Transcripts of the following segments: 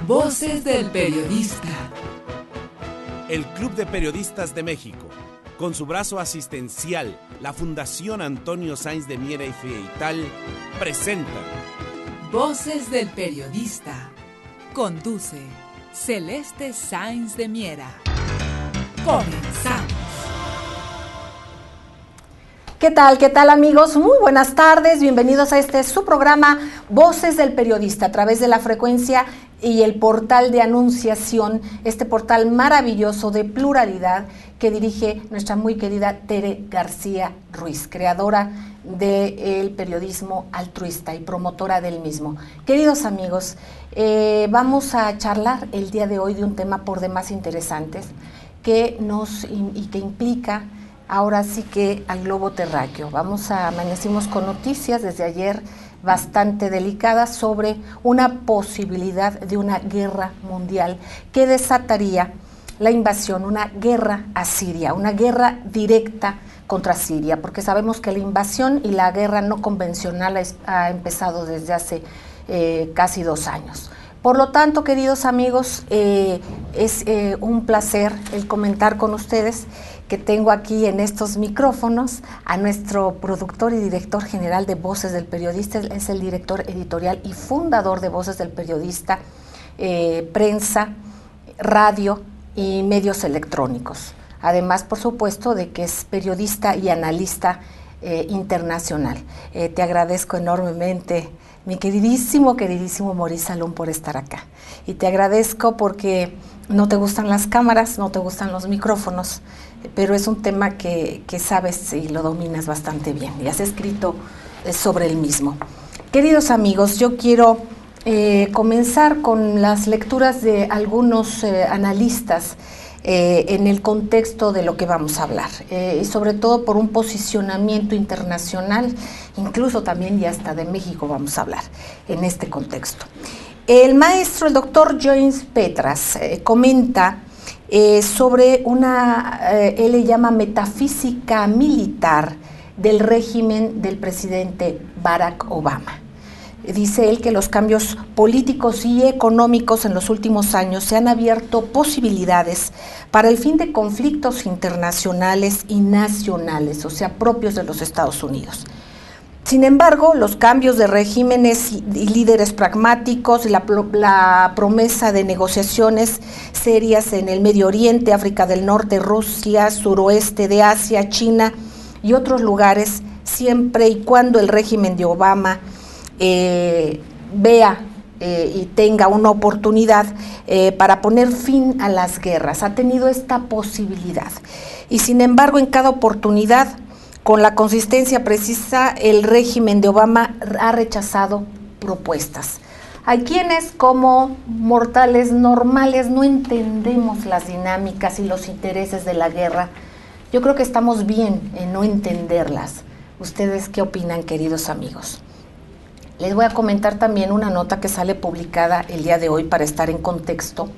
Voces del Periodista. El Club de Periodistas de México, con su brazo asistencial, la Fundación Antonio Sáenz de Miera y Feital, presenta Voces del Periodista. Conduce Celeste Sáenz de Miera. Comenzamos. ¿Qué tal amigos? Muy buenas tardes, bienvenidos a su programa Voces del Periodista a través de la frecuencia y el portal de anunciación, este portal maravilloso de pluralidad que dirige nuestra muy querida Tere García Ruiz, creadora del periodismo altruista y promotora del mismo. Queridos amigos, vamos a charlar el día de hoy de un tema por demás interesante que implica ahora sí que al globo terráqueo. Amanecimos con noticias desde ayer bastante delicadas sobre una posibilidad de una guerra mundial que desataría la invasión, una guerra a Siria, una guerra directa contra Siria, porque sabemos que la invasión y la guerra no convencional ha empezado desde hace casi 2 años. Por lo tanto, queridos amigos, es un placer el comentar con ustedes que tengo aquí en estos micrófonos a nuestro productor y director general de Voces del Periodista. Es el director editorial y fundador de Voces del Periodista, prensa, radio y medios electrónicos. Además, por supuesto, de que es periodista y analista internacional. Te agradezco enormemente, mi queridísimo Maurice Salum, por estar acá. Y te agradezco porque no te gustan las cámaras, no te gustan los micrófonos, pero es un tema que sabes y lo dominas bastante bien y has escrito sobre el mismo. Queridos amigos, yo quiero comenzar con las lecturas de algunos analistas en el contexto de lo que vamos a hablar, y sobre todo por un posicionamiento internacional, incluso también y hasta de México vamos a hablar en este contexto. El maestro, el doctor James Petras, comenta sobre él le llama metafísica militar del régimen del presidente Barack Obama. Dice él que los cambios políticos y económicos en los últimos años se han abierto posibilidades para el fin de conflictos internacionales y nacionales, o sea, propios de los Estados Unidos. Sin embargo, los cambios de regímenes y líderes pragmáticos y la promesa de negociaciones serias en el Medio Oriente, África del Norte, Rusia, suroeste de Asia, China y otros lugares, siempre y cuando el régimen de Obama vea y tenga una oportunidad para poner fin a las guerras. Ha tenido esta posibilidad. Y sin embargo, en cada oportunidad, con la consistencia precisa, el régimen de Obama ha rechazado propuestas. Hay quienes, como mortales normales, no entendemos las dinámicas y los intereses de la guerra. Yo creo que estamos bien en no entenderlas. ¿Ustedes qué opinan, queridos amigos? Les voy a comentar también una nota que sale publicada el día de hoy para estar en contexto.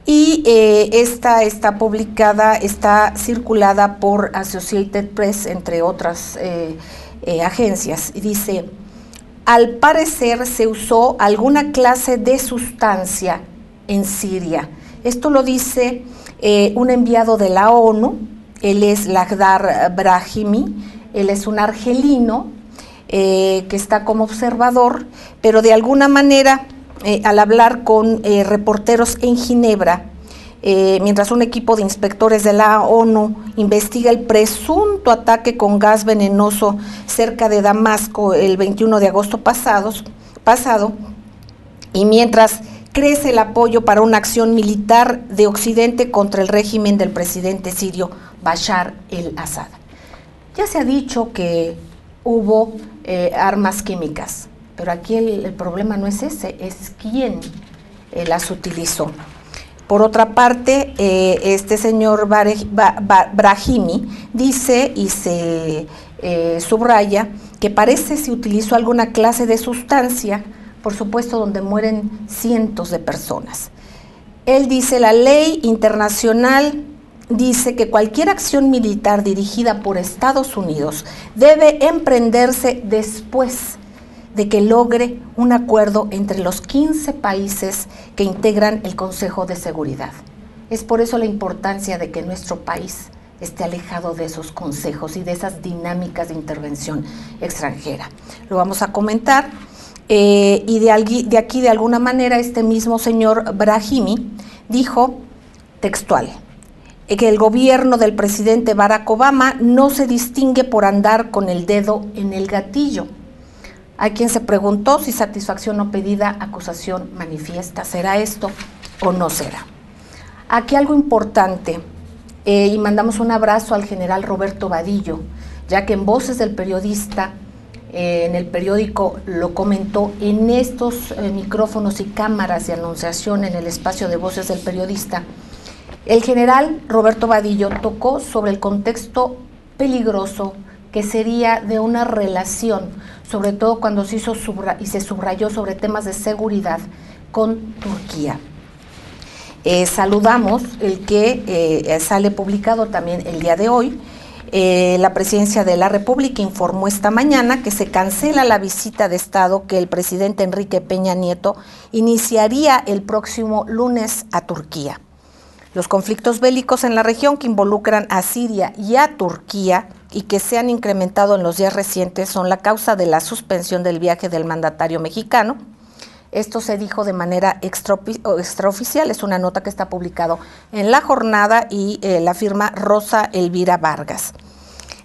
Y esta está publicada, está circulada por Associated Press, entre otras agencias, y dice: al parecer se usó alguna clase de sustancia en Siria. Esto lo dice un enviado de la ONU, él es Lakhdar Brahimi, él es un argelino que está como observador, pero de alguna manera al hablar con reporteros en Ginebra, mientras un equipo de inspectores de la ONU investiga el presunto ataque con gas venenoso cerca de Damasco el 21 de agosto pasado, y mientras crece el apoyo para una acción militar de Occidente contra el régimen del presidente sirio Bashar el-Assad. Ya se ha dicho que hubo armas químicas, pero aquí el problema no es ese, es quién las utilizó. Por otra parte, este señor Brahimi dice y se subraya que parece se utilizó alguna clase de sustancia, por supuesto, donde mueren cientos de personas. Él dice: la ley internacional dice que cualquier acción militar dirigida por Estados Unidos debe emprenderse después de que logre un acuerdo entre los 15 países que integran el Consejo de Seguridad. Es por eso la importancia de que nuestro país esté alejado de esos consejos y de esas dinámicas de intervención extranjera. Lo vamos a comentar. Y de aquí, de alguna manera, este mismo señor Brahimi dijo textual, que el gobierno del presidente Barack Obama no se distingue por andar con el dedo en el gatillo. Hay quien se preguntó si satisfacción no pedida, acusación manifiesta. ¿Será esto o no será? Aquí algo importante, y mandamos un abrazo al general Roberto Vadillo, ya que en Voces del Periodista, en el periódico lo comentó, en estos micrófonos y cámaras de anunciación en el espacio de Voces del Periodista, el general Roberto Vadillo tocó sobre el contexto peligroso que sería de una relación, sobre todo cuando se hizo y se subrayó sobre temas de seguridad con Turquía. Saludamos el que sale publicado también el día de hoy. La Presidencia de la República informó esta mañana que se cancela la visita de Estado que el presidente Enrique Peña Nieto iniciaría el próximo lunes a Turquía. Los conflictos bélicos en la región que involucran a Siria y a Turquía y que se han incrementado en los días recientes son la causa de la suspensión del viaje del mandatario mexicano. Esto se dijo de manera extraoficial, es una nota que está publicado en La Jornada y la firma Rosa Elvira Vargas.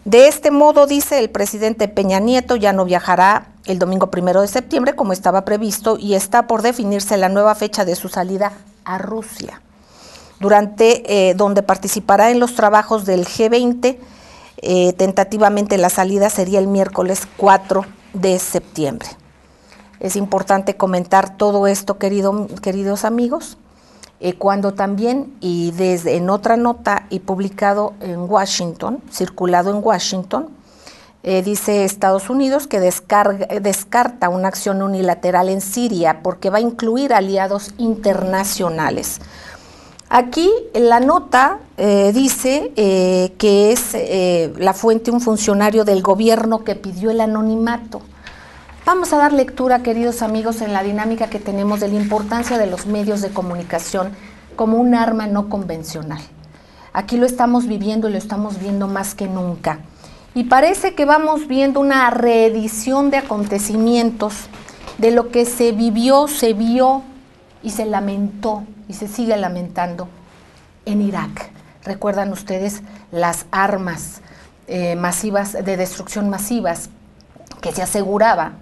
De este modo, dice el presidente Peña Nieto, ya no viajará el domingo 1 de septiembre como estaba previsto y está por definirse la nueva fecha de su salida a Rusia, donde participará en los trabajos del G20. Tentativamente la salida sería el miércoles 4 de septiembre. Es importante comentar todo esto, queridos amigos, cuando también, y en otra nota y publicado en Washington, circulado en Washington, dice Estados Unidos que descarta una acción unilateral en Siria porque va a incluir aliados internacionales. Aquí la nota dice que es la fuente un funcionario del gobierno que pidió el anonimato. Vamos a dar lectura, queridos amigos, en la dinámica que tenemos de la importancia de los medios de comunicación como un arma no convencional. Aquí lo estamos viviendo y lo estamos viendo más que nunca. Y parece que vamos viendo una reedición de acontecimientos de lo que se vivió, se vio y se lamentó y se sigue lamentando en Irak. ¿Recuerdan ustedes las armas masivas de destrucción masivas que se aseguraba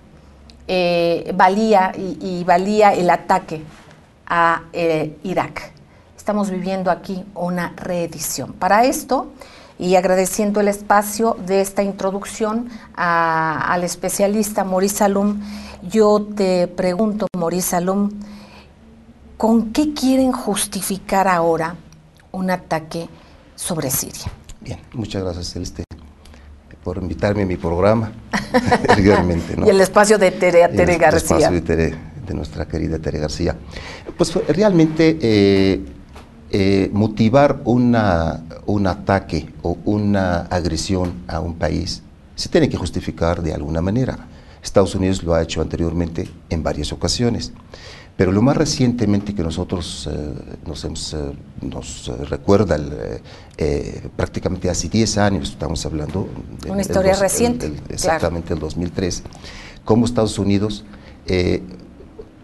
valía el ataque a Irak? Estamos viviendo aquí una reedición. Para esto, y agradeciendo el espacio de esta introducción al especialista Maurice Salum, yo te pregunto, Maurice Salum, ¿con qué quieren justificar ahora un ataque sobre Siria? Bien, muchas gracias, Celeste, por invitarme a mi programa, regularmente, ¿no? Y el espacio de Tere García. El espacio de nuestra querida Tere García. Pues realmente motivar un ataque o una agresión a un país se tiene que justificar de alguna manera. Estados Unidos lo ha hecho anteriormente en varias ocasiones. Pero lo más recientemente que nosotros nos recuerda, prácticamente hace 10 años, estamos hablando de una historia reciente, exactamente el 2003, cómo Estados Unidos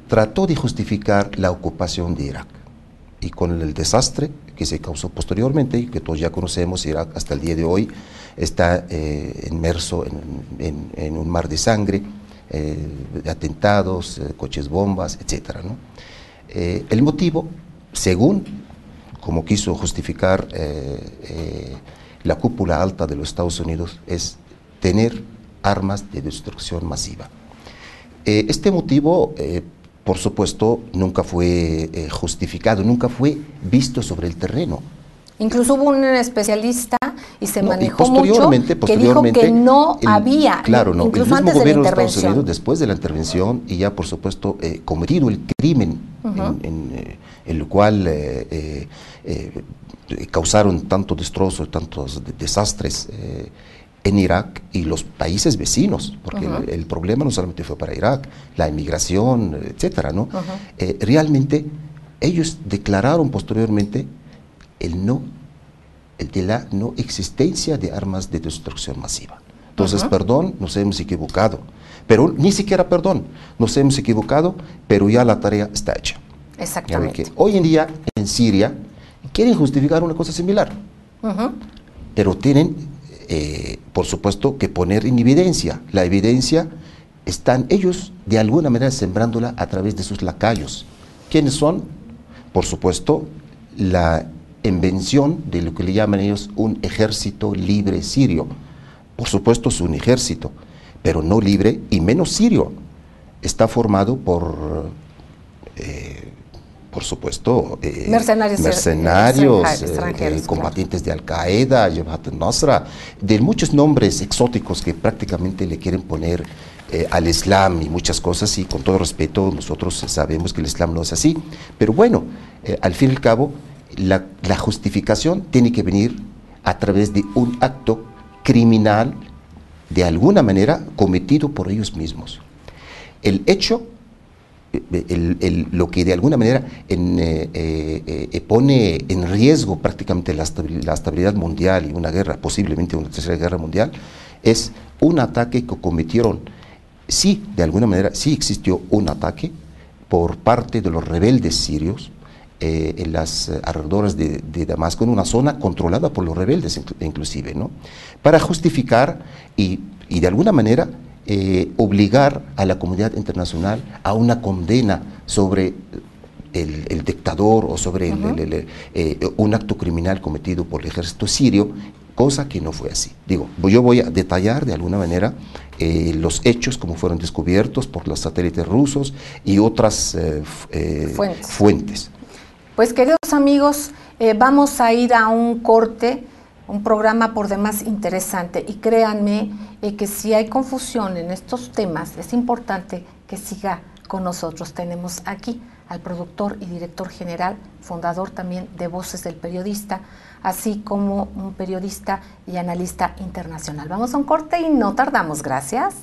trató de justificar la ocupación de Irak. Y con el desastre que se causó posteriormente, y que todos ya conocemos, Irak hasta el día de hoy está inmerso en un mar de sangre, de atentados, coches bombas, etcétera, ¿no? El motivo, según como quiso justificar la cúpula alta de los Estados Unidos, es tener armas de destrucción masiva. Este motivo, por supuesto, nunca fue justificado, nunca fue visto sobre el terreno. Incluso hubo un especialista y se manejó mucho que dijo que no había, claro, no, incluso el mismo antes de la gobierno de Estados intervención. Unidos, después de la intervención y ya por supuesto cometido el crimen en el cual causaron tanto destrozo, tantos desastres, en Irak y los países vecinos, porque el problema no solamente fue para Irak, la inmigración, etcétera, ¿no? Realmente ellos declararon posteriormente de la no existencia de armas de destrucción masiva. Entonces, perdón, nos hemos equivocado, pero ni siquiera perdón, nos hemos equivocado, pero ya la tarea está hecha. Exactamente. Que hoy en día en Siria quieren justificar una cosa similar, pero tienen, por supuesto, que poner en evidencia. La evidencia están ellos de alguna manera sembrándola a través de sus lacayos. ¿Quiénes son? Por supuesto, la invención de lo que le llaman ellos un ejército libre sirio. Por supuesto es un ejército, pero no libre y menos sirio. Está formado por supuesto, mercenarios combatientes de Al-Qaeda, Jabhat al-Nusra, de muchos nombres exóticos que prácticamente le quieren poner al Islam y muchas cosas, y con todo respeto, nosotros sabemos que el Islam no es así, pero bueno, al fin y al cabo, la justificación tiene que venir a través de un acto criminal, de alguna manera, cometido por ellos mismos. El hecho, lo que de alguna manera pone en riesgo prácticamente la estabilidad mundial y una guerra, posiblemente una tercera guerra mundial, es un ataque que cometieron. Sí, de alguna manera, sí existió un ataque por parte de los rebeldes sirios en las alrededores de Damasco, en una zona controlada por los rebeldes inclusive, ¿no? Para justificar y de alguna manera obligar a la comunidad internacional a una condena sobre el dictador o sobre un acto criminal cometido por el ejército sirio, cosa que no fue así. Digo, yo voy a detallar de alguna manera los hechos como fueron descubiertos por los satélites rusos y otras fuentes. Pues queridos amigos, vamos a ir a un corte, un programa por demás interesante, y créanme que si hay confusión en estos temas, es importante que siga con nosotros. Tenemos aquí al productor y director general, fundador también de Voces del Periodista, así como un periodista y analista internacional. Vamos a un corte y no tardamos. Gracias.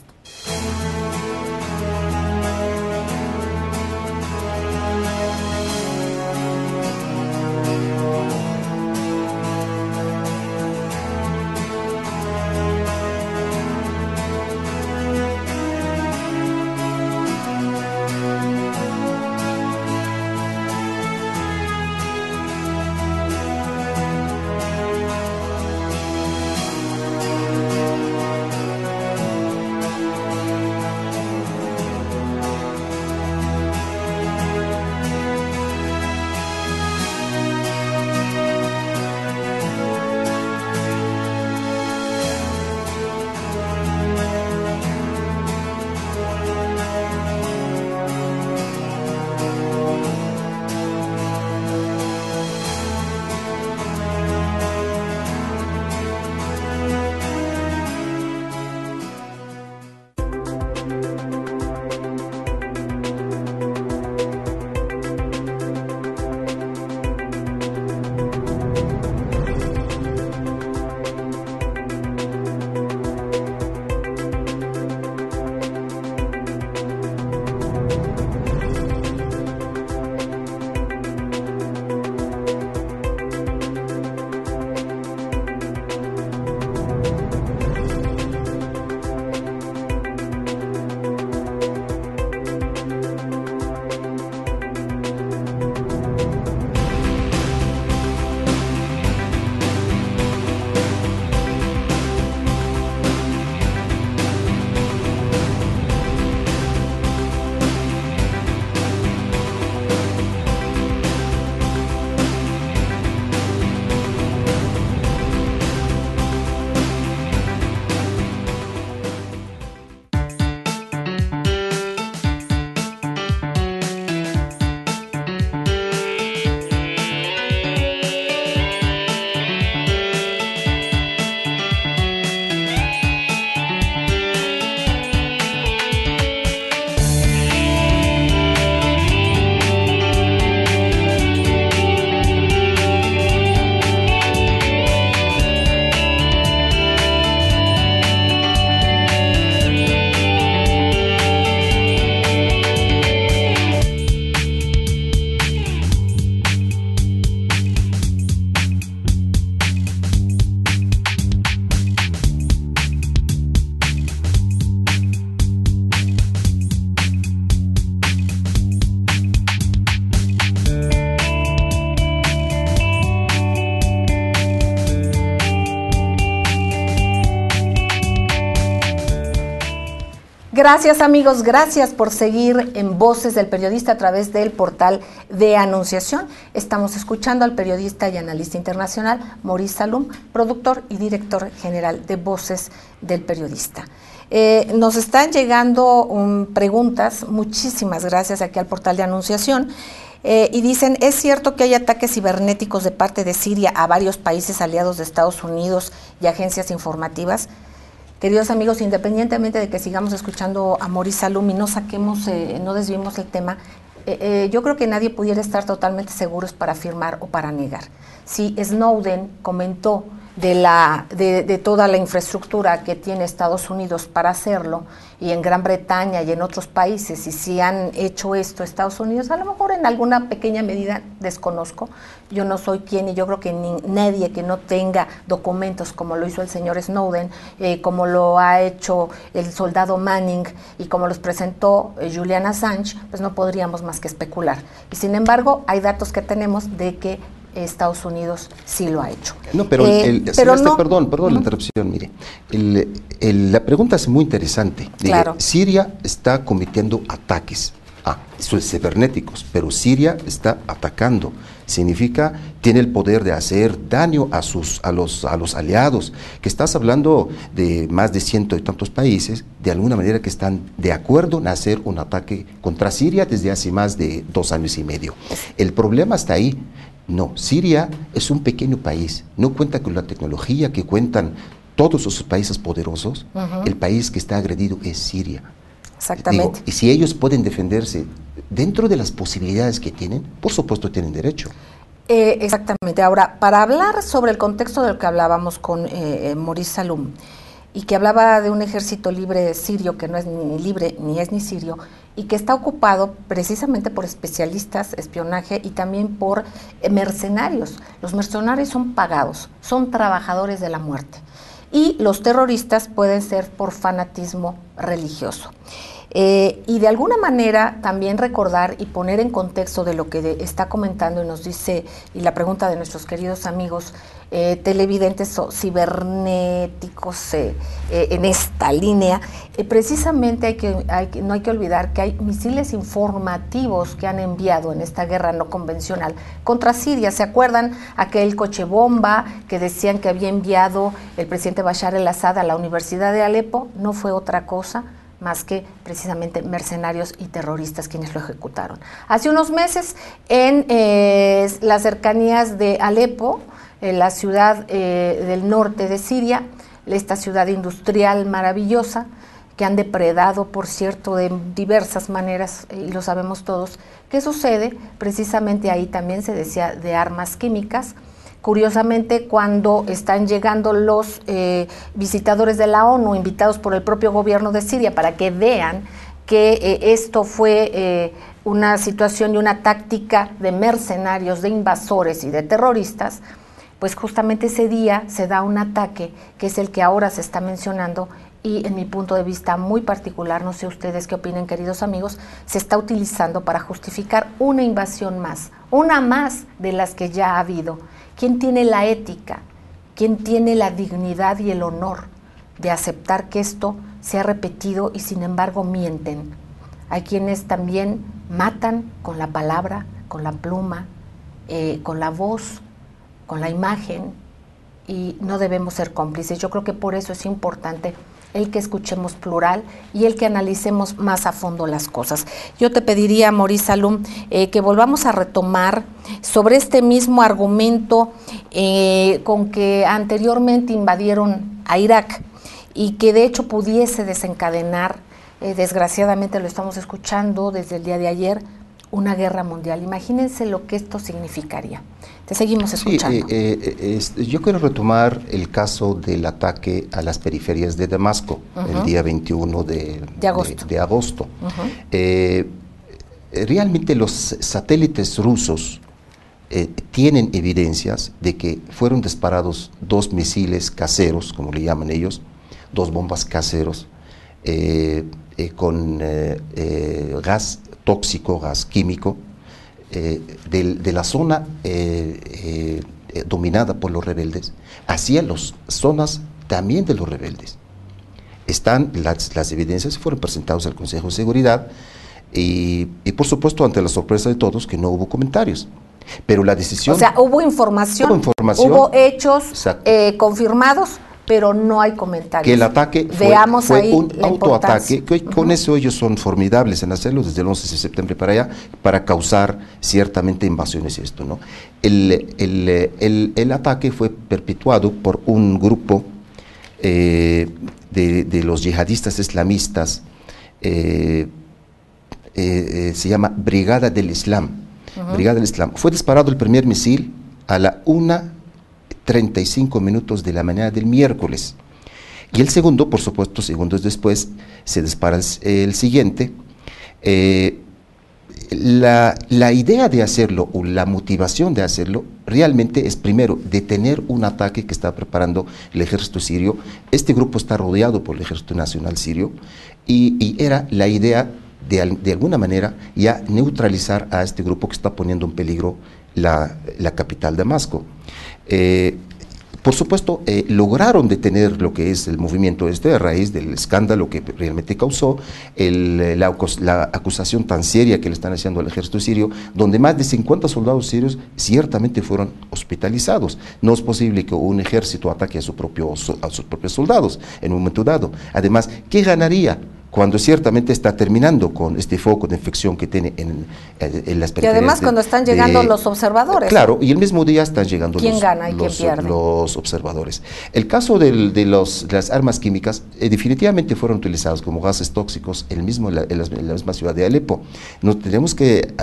Gracias amigos, gracias por seguir en Voces del Periodista a través del portal de Anunciación. Estamos escuchando al periodista y analista internacional Maurice Salum, productor y director general de Voces del Periodista. Nos están llegando preguntas, muchísimas gracias aquí al portal de Anunciación. Y dicen, ¿es cierto que hay ataques cibernéticos de parte de Siria a varios países aliados de Estados Unidos y agencias informativas? Queridos amigos, independientemente de que sigamos escuchando a Maurice Salum y no desviemos el tema, yo creo que nadie pudiera estar totalmente seguros para afirmar o para negar. Si Snowden comentó de toda la infraestructura que tiene Estados Unidos para hacerlo, y en Gran Bretaña y en otros países, y si han hecho esto Estados Unidos, a lo mejor en alguna pequeña medida desconozco, yo no soy quien, y yo creo que nadie que no tenga documentos como lo hizo el señor Snowden, como lo ha hecho el soldado Manning y como los presentó Julian Assange, pues no podríamos más que especular. Y sin embargo, hay datos que tenemos de que Estados Unidos sí lo ha hecho. No, pero, perdón la interrupción, mire. La pregunta es muy interesante. Claro. Siria está cometiendo ataques cibernéticos, pero Siria está atacando. Significa, tiene el poder de hacer daño a los aliados, que estás hablando de más de 100 y tantos países, de alguna manera que están de acuerdo en hacer un ataque contra Siria desde hace más de 2 años y medio. El problema está ahí. No, Siria es un pequeño país, no cuenta con la tecnología que cuentan todos esos países poderosos. El país que está agredido es Siria. Exactamente. Y si ellos pueden defenderse dentro de las posibilidades que tienen, por supuesto tienen derecho. Exactamente. Ahora, para hablar sobre el contexto del que hablábamos con Maurice Salum, y que hablaba de un ejército libre sirio, que no es ni libre ni es ni sirio, y que está ocupado precisamente por especialistas, espionaje y también por mercenarios. Los mercenarios son pagados, son trabajadores de la muerte. Y los terroristas pueden ser por fanatismo religioso. Y de alguna manera también recordar y poner en contexto de lo que está comentando y nos dice, y la pregunta de nuestros queridos amigos televidentes o cibernéticos en esta línea, precisamente no hay que olvidar que hay misiles informativos que han enviado en esta guerra no convencional contra Siria. ¿Se acuerdan aquel coche bomba que decían que había enviado el presidente Bashar el-Assad a la Universidad de Alepo? No fue otra cosa más que precisamente mercenarios y terroristas quienes lo ejecutaron. Hace unos meses, en las cercanías de Alepo, la ciudad del norte de Siria, esta ciudad industrial maravillosa, que han depredado, por cierto, de diversas maneras, y lo sabemos todos. ¿Qué sucede? Precisamente ahí también se decía de armas químicas. Curiosamente, cuando están llegando los visitadores de la ONU, invitados por el propio gobierno de Siria, para que vean que esto fue una situación y una táctica de mercenarios, de invasores y de terroristas, pues justamente ese día se da un ataque, que es el que ahora se está mencionando, y en mi punto de vista muy particular, no sé ustedes qué opinen, queridos amigos, se está utilizando para justificar una invasión más, una más de las que ya ha habido. ¿Quién tiene la ética? ¿Quién tiene la dignidad y el honor de aceptar que esto se ha repetido y sin embargo mienten? Hay quienes también matan con la palabra, con la pluma, con la voz, con la imagen, y no debemos ser cómplices. Yo creo que por eso es importante el que escuchemos plural y el que analicemos más a fondo las cosas. Yo te pediría, Maurice Salum, que volvamos a retomar sobre este mismo argumento con que anteriormente invadieron a Irak y que de hecho pudiese desencadenar, desgraciadamente lo estamos escuchando desde el día de ayer, una guerra mundial. Imagínense lo que esto significaría. Te seguimos escuchando. Sí, yo quiero retomar el caso del ataque a las periferias de Damasco, el día 21 de agosto. Realmente los satélites rusos tienen evidencias de que fueron disparados 2 misiles caseros, como le llaman ellos, 2 bombas caseros, con gas tóxico, gas químico, de la zona dominada por los rebeldes hacia las zonas también de los rebeldes. están las evidencias, fueron presentadas al Consejo de Seguridad y por supuesto ante la sorpresa de todos que no hubo comentarios. Pero la decisión... O sea, hubo información, hubo hechos confirmados, pero no hay comentarios. Que el ataque fue un autoataque, que con eso ellos son formidables en hacerlo desde el 11 de septiembre para allá, para causar ciertamente invasiones y esto, ¿no? El ataque fue perpetuado por un grupo de los yihadistas islamistas, se llama Brigada del Islam. Brigada del Islam. Fue disparado el primer misil a la 1:35 de la mañana del miércoles. Y el segundo, por supuesto, segundos después, se dispara el siguiente. La idea de hacerlo, o la motivación de hacerlo, realmente es primero detener un ataque que está preparando el ejército sirio. Este grupo está rodeado por el Ejército Nacional Sirio y era la idea de alguna manera ya neutralizar a este grupo que está poniendo en peligro la capital Damasco. Por supuesto, lograron detener lo que es el movimiento este a raíz del escándalo que realmente causó, la acusación tan seria que le están haciendo al ejército sirio, donde más de 50 soldados sirios ciertamente fueron hospitalizados. No es posible que un ejército ataque a sus propios soldados en un momento dado. Además, ¿qué ganaría cuando ciertamente está terminando con este foco de infección que tiene en las periferias? Y además cuando están llegando los observadores. Claro, y el mismo día están llegando los observadores. El caso de las armas químicas definitivamente fueron utilizadas como gases tóxicos en la misma ciudad de Alepo. Nos tenemos que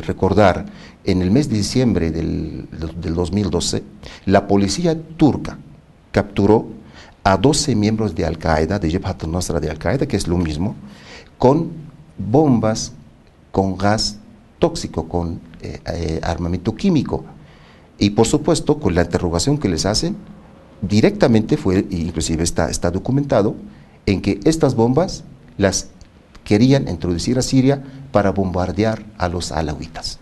recordar, en el mes de diciembre del 2012, la policía turca capturó a 12 miembros de Al-Qaeda, de Jabhat al-Nusra de Al-Qaeda, que es lo mismo, con bombas, con gas tóxico, con armamento químico. Y por supuesto, con la interrogación que les hacen, directamente inclusive está documentado, en que estas bombas las querían introducir a Siria para bombardear a los alawitas.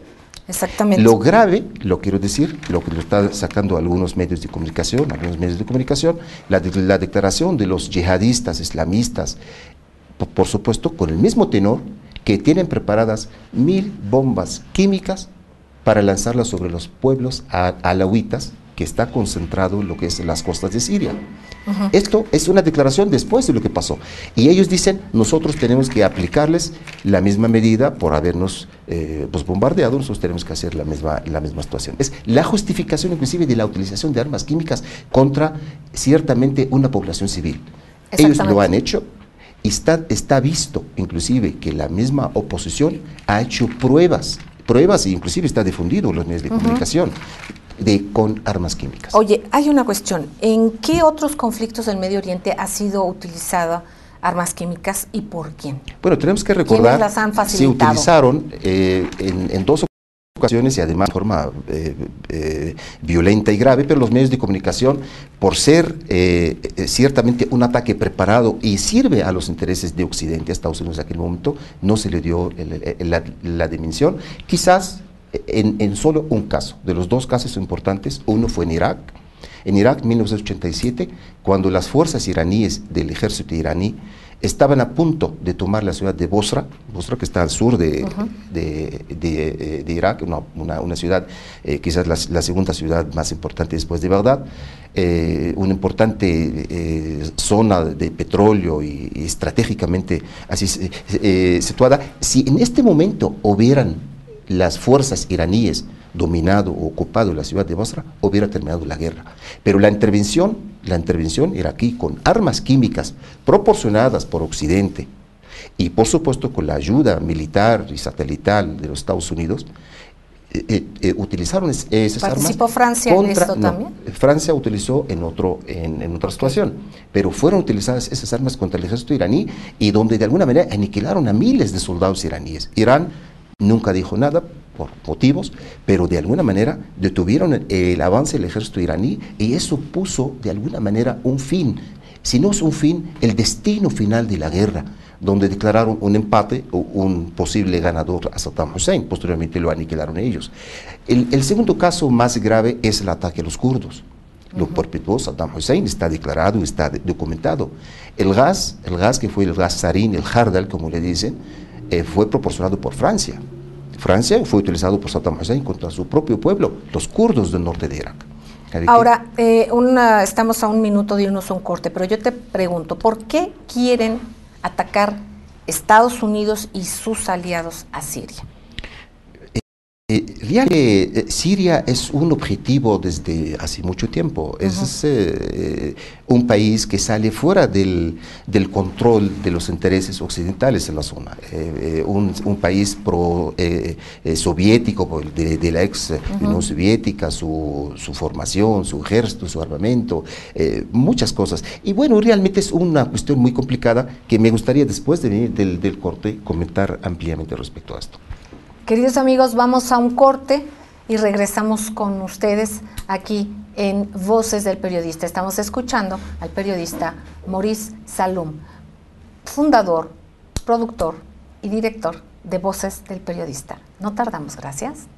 Exactamente. Lo grave, lo quiero decir, lo que lo están sacando algunos medios de comunicación, la declaración de los yihadistas islamistas, por supuesto, con el mismo tenor, que tienen preparadas 1000 bombas químicas para lanzarlas sobre los pueblos alawitas, que está concentrado en lo que es en las costas de Siria. Esto es una declaración después de lo que pasó. Y ellos dicen, nosotros tenemos que aplicarles la misma medida por habernos bombardeado, nosotros tenemos que hacer la misma situación. Es la justificación inclusive de la utilización de armas químicas contra ciertamente una población civil. Ellos lo han hecho y está visto inclusive que la misma oposición ha hecho pruebas e inclusive está difundido en los medios de comunicación con armas químicas. Oye, hay una cuestión. ¿En qué otros conflictos del Medio Oriente ha sido utilizada armas químicas y por quién? Bueno, tenemos que recordar, ¿quiénes las han facilitado? Se utilizaron en dos ocasiones y además de forma violenta y grave, pero los medios de comunicación, por ser ciertamente un ataque preparado y sirve a los intereses de Occidente, a Estados Unidos en aquel momento, no se le dio la dimensión. Quizás en solo un caso, de los dos casos importantes, uno fue en Irak. En Irak, en 1987, cuando las fuerzas iraníes del ejército iraní estaban a punto de tomar la ciudad de Bosra, que está al sur de Irak, una ciudad, quizás la segunda ciudad más importante después de Bagdad, una importante zona de petróleo y estratégicamente así situada. Si en este momento hubieran las fuerzas iraníes dominado o ocupado la ciudad de Basra, hubiera terminado la guerra. Pero la intervención iraquí con armas químicas proporcionadas por Occidente y por supuesto con la ayuda militar y satelital de los Estados Unidos, utilizaron esas armas. ¿Participó Francia en esto también? Francia utilizó en otra situación, pero fueron utilizadas esas armas contra el ejército iraní y donde de alguna manera aniquilaron a miles de soldados iraníes. Irán nunca dijo nada por motivos, pero de alguna manera detuvieron el avance del ejército iraní y eso puso de alguna manera un fin, si no es un fin, el destino final de la guerra, donde declararon un empate o un posible ganador a Saddam Hussein. Posteriormente lo aniquilaron ellos. El segundo caso más grave es el ataque a los kurdos. lo perpetuó Saddam Hussein, está declarado, está documentado. El gas que fue el gas sarín, el Hardal, como le dicen, fue proporcionado por Francia. Francia fue utilizado por Saddam Hussein contra su propio pueblo, los kurdos del norte de Irak. Ahora, estamos a un minuto de irnos a un corte, pero yo te pregunto, ¿por qué quieren atacar Estados Unidos y sus aliados a Siria? Siria es un objetivo desde hace mucho tiempo. Es un país que sale fuera del control de los intereses occidentales en la zona. Un país soviético, de la ex Unión Soviética, su formación, su ejército, su armamento, muchas cosas. Y bueno, realmente es una cuestión muy complicada que me gustaría después del corte comentar ampliamente respecto a esto. Queridos amigos, vamos a un corte y regresamos con ustedes aquí en Voces del Periodista. Estamos escuchando al periodista Maurice Salum, fundador, productor y director de Voces del Periodista. No tardamos, gracias.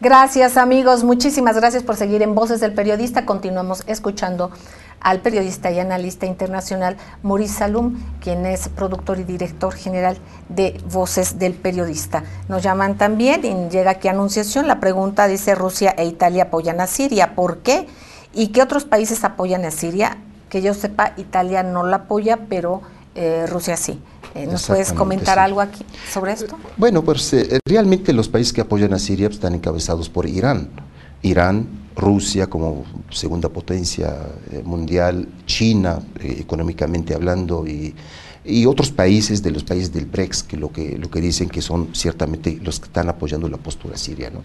Gracias amigos, muchísimas gracias por seguir en Voces del Periodista. Continuamos escuchando al periodista y analista internacional Maurice Salum, quien es productor y director general de Voces del Periodista. Nos llaman también y llega aquí Anunciación. La pregunta dice: Rusia e Italia apoyan a Siria, ¿por qué? ¿Y qué otros países apoyan a Siria? Que yo sepa, Italia no la apoya, pero Rusia sí. ¿Nos puedes comentar algo aquí sobre esto? Bueno, pues realmente los países que apoyan a Siria están encabezados por Irán. Irán, Rusia como segunda potencia mundial, China económicamente hablando y otros países de los países del BRICS que lo que dicen que son ciertamente los que están apoyando la postura siria, ¿no?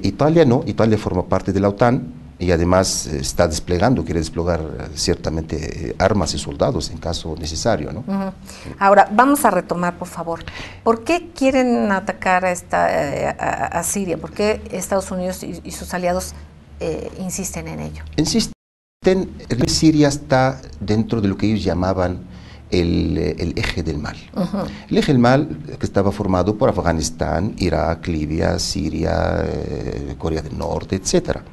Italia no, Italia forma parte de la OTAN y además está desplegando, quiere desplegar ciertamente armas y soldados en caso necesario, ¿no? Ahora, vamos a retomar, por favor. ¿Por qué quieren atacar a Siria? ¿Por qué Estados Unidos y sus aliados insisten en ello? Insisten, Siria está dentro de lo que ellos llamaban el eje del mal. El eje del mal que estaba formado por Afganistán, Irak, Libia, Siria, Corea del Norte, etcétera.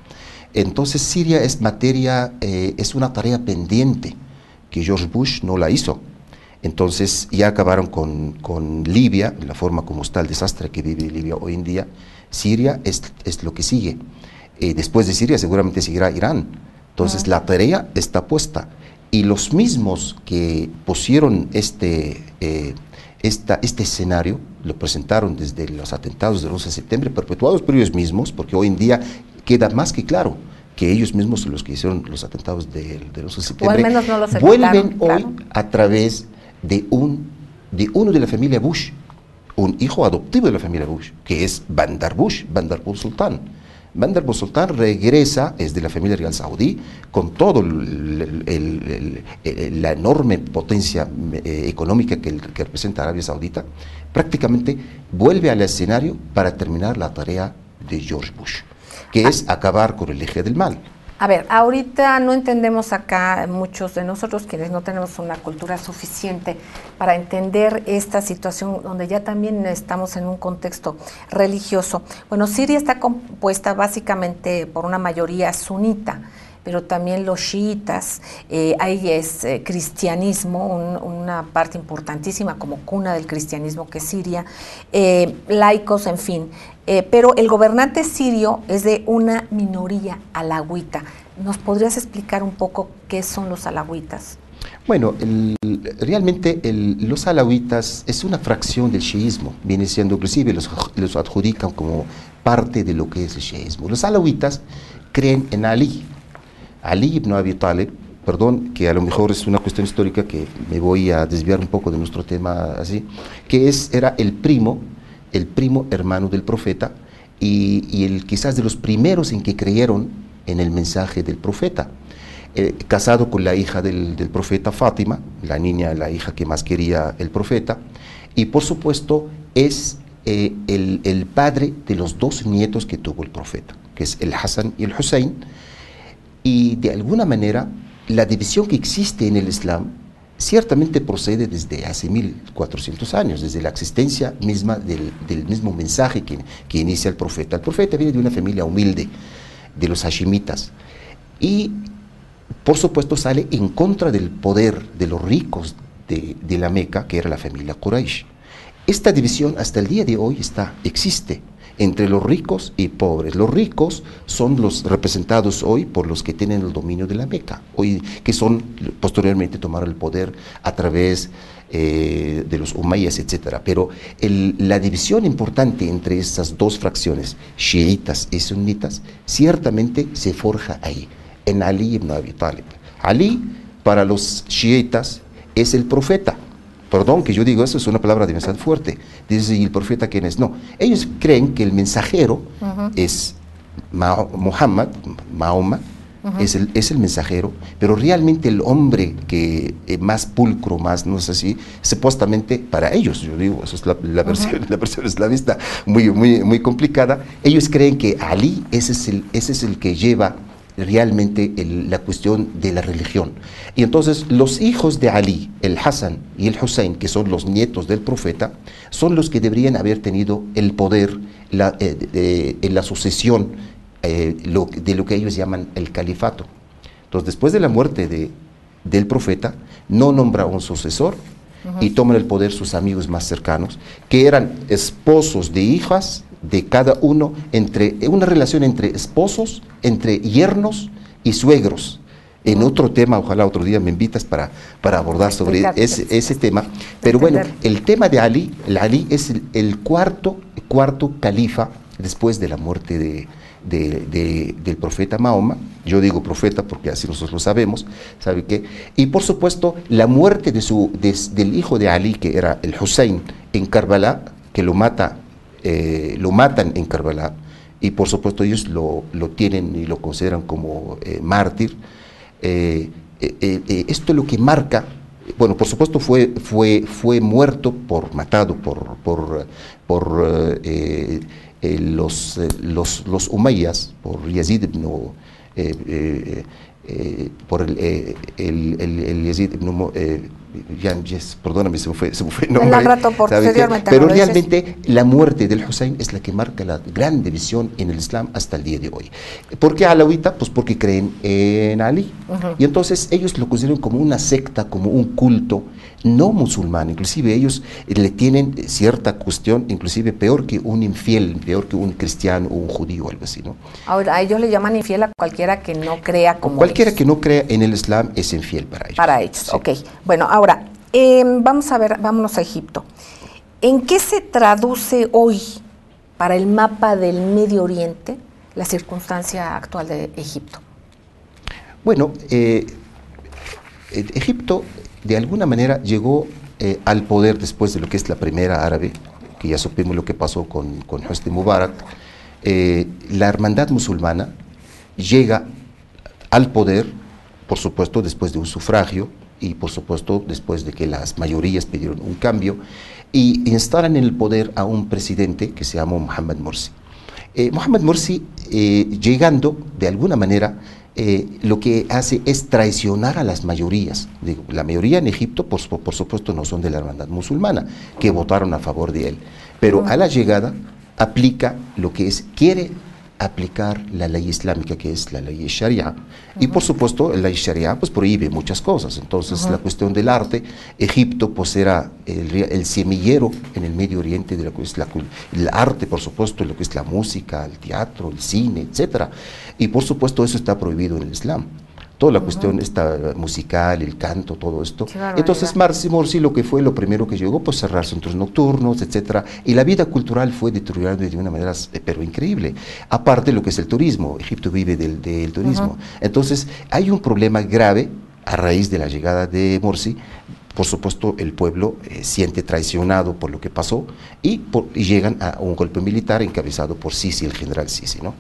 Entonces Siria es una tarea pendiente que George Bush no la hizo. Entonces ya acabaron con Libia, la forma como está el desastre que vive Libia hoy en día. Siria es lo que sigue. Después de Siria seguramente seguirá Irán. Entonces la tarea está puesta. Y los mismos que pusieron este escenario, lo presentaron desde los atentados del 11 de septiembre, perpetuados por ellos mismos, porque hoy en día queda más que claro que ellos mismos son los que hicieron los atentados del 11 de septiembre. O al menos no los vuelven claro. Hoy a través de uno de la familia Bush, un hijo adoptivo de la familia Bush, que es Bandar Bush, Bandar Sultan. Bandar Sultan regresa, es de la familia real saudí, con todo la enorme potencia económica que representa Arabia Saudita, prácticamente vuelve al escenario para terminar la tarea de George Bush, que es acabar con el eje del mal. A ver, ahorita no entendemos acá, muchos de nosotros quienes no tenemos una cultura suficiente para entender esta situación donde ya también estamos en un contexto religioso. Bueno, Siria está compuesta básicamente por una mayoría sunita, pero también los chiitas, ahí es cristianismo, una parte importantísima como cuna del cristianismo que es Siria, laicos, en fin. Pero el gobernante sirio es de una minoría alawita. ¿Nos podrías explicar un poco qué son los alawitas? Bueno, realmente los alawitas es una fracción del chiismo, viene siendo, inclusive los adjudican como parte de lo que es el chiismo. Los alawitas creen en Ali ibn Abi Talib, perdón, que a lo mejor es una cuestión histórica que me voy a desviar un poco de nuestro tema así, que era el primo hermano del profeta y quizás de los primeros en que creyeron en el mensaje del profeta. Casado con la hija del profeta Fátima, la hija que más quería el profeta, y por supuesto es el padre de los dos nietos que tuvo el profeta, que es el Hassan y el Hussein. Y de alguna manera la división que existe en el Islam ciertamente procede desde hace 1400 años, desde la existencia misma del mismo mensaje que inicia el profeta. El profeta viene de una familia humilde, de los hashimitas, y por supuesto sale en contra del poder de los ricos de la Meca, que era la familia Quraysh. Esta división hasta el día de hoy existe entre los ricos y pobres. Los ricos son los representados hoy por los que tienen el dominio de la Meca, hoy, que posteriormente tomaron el poder a través de los umayyas, etc. Pero la división importante entre estas dos fracciones, chiitas y sunitas, ciertamente se forja ahí, en Ali ibn Abi Talib. Ali, para los chiitas, es el profeta. Perdón que yo digo eso, es una palabra demasiado fuerte. Dice, ¿y el profeta quién es? No, ellos creen que el mensajero es Mahoma, es el mensajero, pero realmente el hombre que más pulcro, más, no sé si, supuestamente para ellos, yo digo, eso es la versión eslavista muy complicada. Ellos creen que Ali, ese es el que lleva realmente la cuestión de la religión. Y entonces los hijos de Ali, el Hassan y el Hussein, que son los nietos del profeta, son los que deberían haber tenido el poder en la sucesión de lo que ellos llaman el califato. Entonces, después de la muerte del profeta, no nombra un sucesor y toman el poder sus amigos más cercanos, que eran esposos de hijas de cada uno, una relación entre esposos, entre yernos y suegros. En otro tema, ojalá otro día me invitas para abordar sobre ese tema. Pero bueno, el tema de Ali es el cuarto califa después de la muerte del profeta Mahoma. Yo digo profeta porque así nosotros lo sabemos, ¿sabe qué? Y por supuesto la muerte del hijo de Ali, que era el Hussein, en Karbala, que lo matan en Karbala, y por supuesto ellos lo tienen y lo consideran como mártir. Esto es lo que marca. Bueno, por supuesto fue muerto, matado por los umayyas, por Yazid ibn, por el Yazid ibn, perdóname, se me fue el nombre. Al rato, posteriormente. Pero realmente la muerte del Hussein es la que marca la gran división en el Islam hasta el día de hoy. ¿Por qué alawita? Pues porque creen en Ali. Y entonces ellos lo consideran como una secta, como un culto no musulmán. Inclusive ellos le tienen cierta cuestión, inclusive peor que un infiel, peor que un cristiano o un judío, algo así, ¿no? Ahora, ellos le llaman infiel a cualquiera que no crea como cualquiera ellos. que no crea en el Islam es infiel para ellos. Para ellos, sí. ok. Bueno, ahora, vamos a ver, vámonos a Egipto. ¿En qué se traduce hoy para el mapa del Medio Oriente la circunstancia actual de Egipto? Bueno, Egipto de alguna manera llegó al poder después de lo que es la primera árabe, que ya supimos lo que pasó con Hosni Mubarak. La hermandad musulmana llega al poder, por supuesto, después de un sufragio y por supuesto después de que las mayorías pidieron un cambio y instalan en el poder a un presidente que se llamó Mohamed Morsi. Mohamed Morsi, llegando de alguna manera, lo que hace es traicionar a las mayorías. Digo, la mayoría en Egipto, por supuesto, no son de la hermandad musulmana, que votaron a favor de él. Pero a la llegada aplica lo que es, quiere aplicar la ley islámica, que es la ley Sharia. Y por supuesto, la ley Sharia pues prohíbe muchas cosas. Entonces, la cuestión del arte, Egipto pues era el semillero en el Medio Oriente de lo que es el arte, por supuesto, lo que es la música, el teatro, el cine, etcétera. Y por supuesto, eso está prohibido en el Islam. Toda la cuestión esta musical, el canto, todo esto. Entonces Morsi lo que fue, lo primero que llegó, pues cerrar centros nocturnos, etcétera, y la vida cultural fue deteriorada de una manera, pero increíble. Aparte lo que es el turismo, Egipto vive del turismo. Entonces hay un problema grave a raíz de la llegada de Morsi. Por supuesto, el pueblo siente traicionado por lo que pasó y llegan a un golpe militar encabezado por Sisi, el general Sisi, ¿no?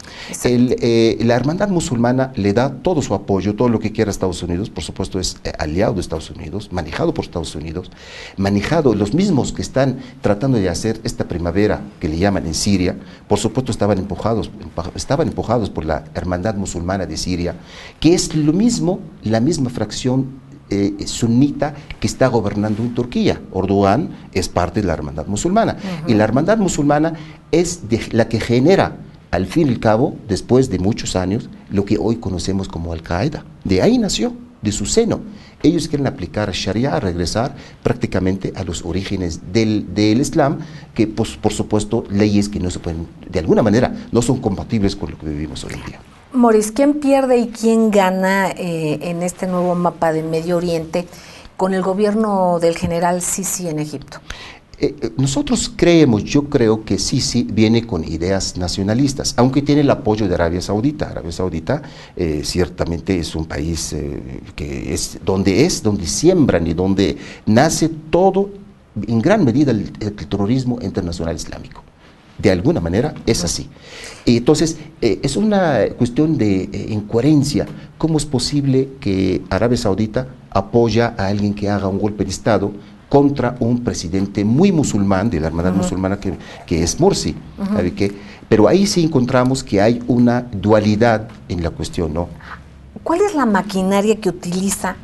La hermandad musulmana le da todo su apoyo, todo lo que quiera Estados Unidos, por supuesto es aliado de Estados Unidos, manejado por Estados Unidos, manejado los mismos que están tratando de hacer esta primavera que le llaman en Siria, por supuesto estaban empujados por la hermandad musulmana de Siria, que es lo mismo, la misma fracción sunita que está gobernando en Turquía. Erdogan es parte de la hermandad musulmana. Y la hermandad musulmana es la que genera, al fin y al cabo, después de muchos años, lo que hoy conocemos como Al-Qaeda. De ahí nació, de su seno. Ellos quieren aplicar Sharia, regresar prácticamente a los orígenes del Islam, que pues, por supuesto, leyes que no se pueden, de alguna manera, no son compatibles con lo que vivimos hoy en día. Maurice, ¿quién pierde y quién gana en este nuevo mapa de Medio Oriente con el gobierno del general Sisi en Egipto? Nosotros yo creo que Sisi viene con ideas nacionalistas, aunque tiene el apoyo de Arabia Saudita. Arabia Saudita ciertamente es un país que es donde siembran y donde nace todo, en gran medida, el terrorismo internacional islámico. De alguna manera es así. Entonces, es una cuestión de incoherencia. ¿Cómo es posible que Arabia Saudita apoya a alguien que haga un golpe de Estado contra un presidente muy musulmán, de la hermandad musulmana que es Morsi? Pero ahí sí encontramos que hay una dualidad en la cuestión, ¿no? ¿Cuál es la maquinaria que utiliza